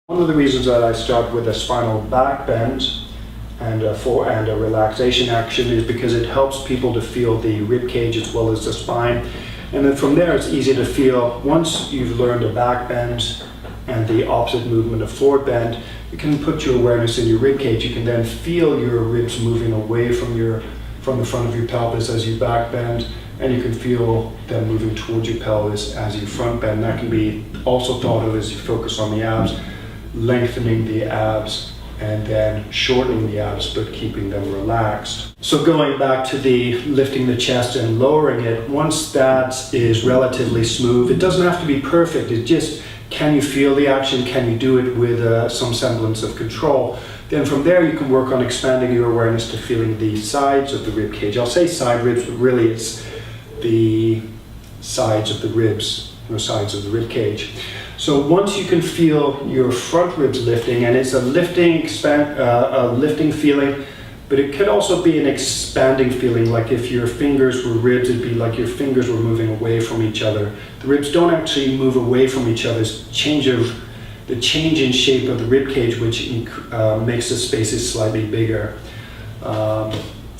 One of the reasons that I start with a spinal back bend and a relaxation action is because it helps people to feel the rib cage as well as the spine. And then from there it's easy to feel, once you've learned a back bend and the opposite movement of forward bend, you can put your awareness in your rib cage. You can then feel your ribs moving away from the front of your pelvis as you back bend, and you can feel them moving towards your pelvis as you front bend. That can be also thought of as you focus on the abs, lengthening the abs and then shortening the abs but keeping them relaxed. So going back to the lifting the chest and lowering it, once that is relatively smooth, it doesn't have to be perfect, it's just, can you feel the action, can you do it with some semblance of control? Then from there you can work on expanding your awareness to feeling the sides of the rib cage. I'll say side ribs, but really it's the sides of the ribs, or sides of the rib cage. So once you can feel your front ribs lifting, and it's a lifting feeling, but it could also be an expanding feeling, like if your fingers were ribs, it'd be like your fingers were moving away from each other. The ribs don't actually move away from each other. It's the change in shape of the rib cage, which makes the spaces slightly bigger.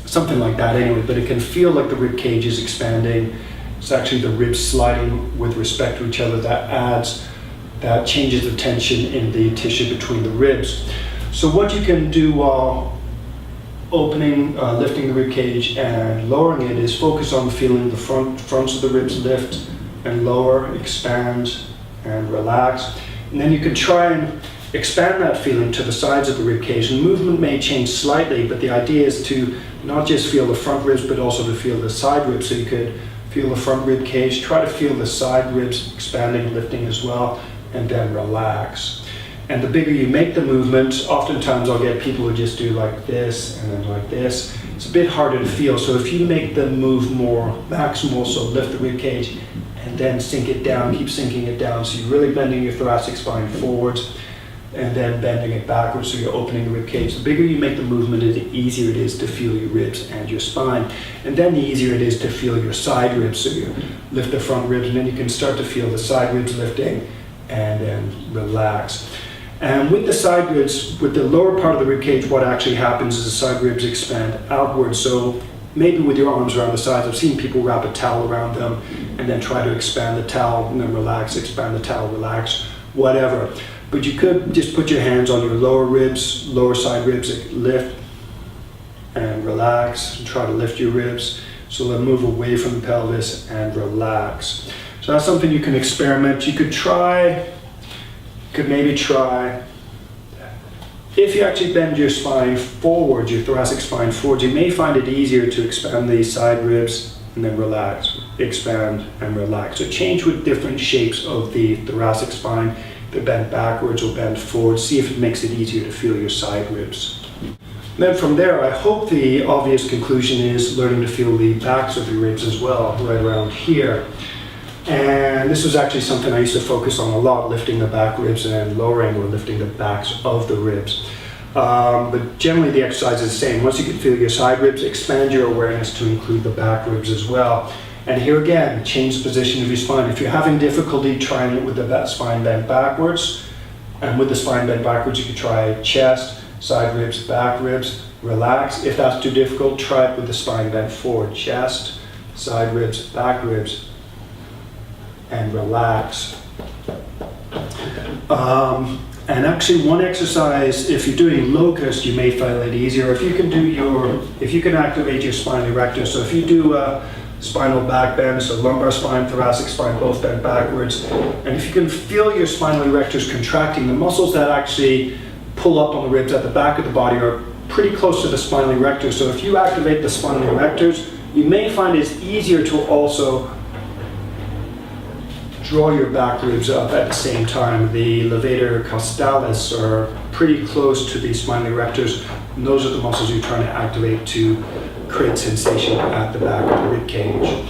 Something like that anyway, but it can feel like the rib cage is expanding. It's actually the ribs sliding with respect to each other that changes the tension in the tissue between the ribs. So what you can do while lifting the rib cage and lowering it is focus on feeling the fronts of the ribs lift and lower, expand and relax. And then you can try and expand that feeling to the sides of the rib cage. And movement may change slightly, but the idea is to not just feel the front ribs, but also to feel the side ribs. So you could feel the front rib cage, try to feel the side ribs expanding, lifting as well, and then relax. And the bigger you make the movement, oftentimes I'll get people who just do like this and then like this. It's a bit harder to feel. So if you make the move more maximal, so lift the rib cage and then sink it down, keep sinking it down. So you're really bending your thoracic spine forwards and then bending it backwards, so you're opening the rib cage. The bigger you make the movement, the easier it is to feel your ribs and your spine. And then the easier it is to feel your side ribs. So you lift the front ribs and then you can start to feel the side ribs lifting and then relax. And with the side ribs, with the lower part of the rib cage, what actually happens is the side ribs expand outwards. So maybe with your arms around the sides, I've seen people wrap a towel around them and then try to expand the towel and then relax, expand the towel, relax, whatever. But you could just put your hands on your lower ribs, lower side ribs, lift and relax, and try to lift your ribs. So then move away from the pelvis and relax. So that's something you can experiment. You could maybe try, if you actually bend your spine forward, your thoracic spine forward, you may find it easier to expand the side ribs and then relax, expand and relax. So change with different shapes of the thoracic spine, either bend backwards or bend forward. See if it makes it easier to feel your side ribs. And then from there, I hope the obvious conclusion is learning to feel the backs of your ribs as well, right around here. And this was actually something I used to focus on a lot, lifting the back ribs and lowering or lifting the backs of the ribs. But generally the exercise is the same. Once you can feel your side ribs, expand your awareness to include the back ribs as well. And here again, change the position of your spine. If you're having difficulty trying it with the spine bent backwards, and with the spine bent backwards, you could try chest, side ribs, back ribs, relax. If that's too difficult, try it with the spine bent forward, chest, side ribs, back ribs, and relax. And actually one exercise, if you're doing locust, you may find it easier. If you can activate your spine erector. So if you do spinal back bend, so lumbar spine, thoracic spine, both bent backwards. And if you can feel your spinal erectors contracting, the muscles that actually pull up on the ribs at the back of the body are pretty close to the spinal erectors. So if you activate the spinal erectors, you may find it's easier to also draw your back ribs up at the same time. The levator costalis are pretty close to the spinal erectors, and those are the muscles you're trying to activate to create sensation at the back of the rib cage.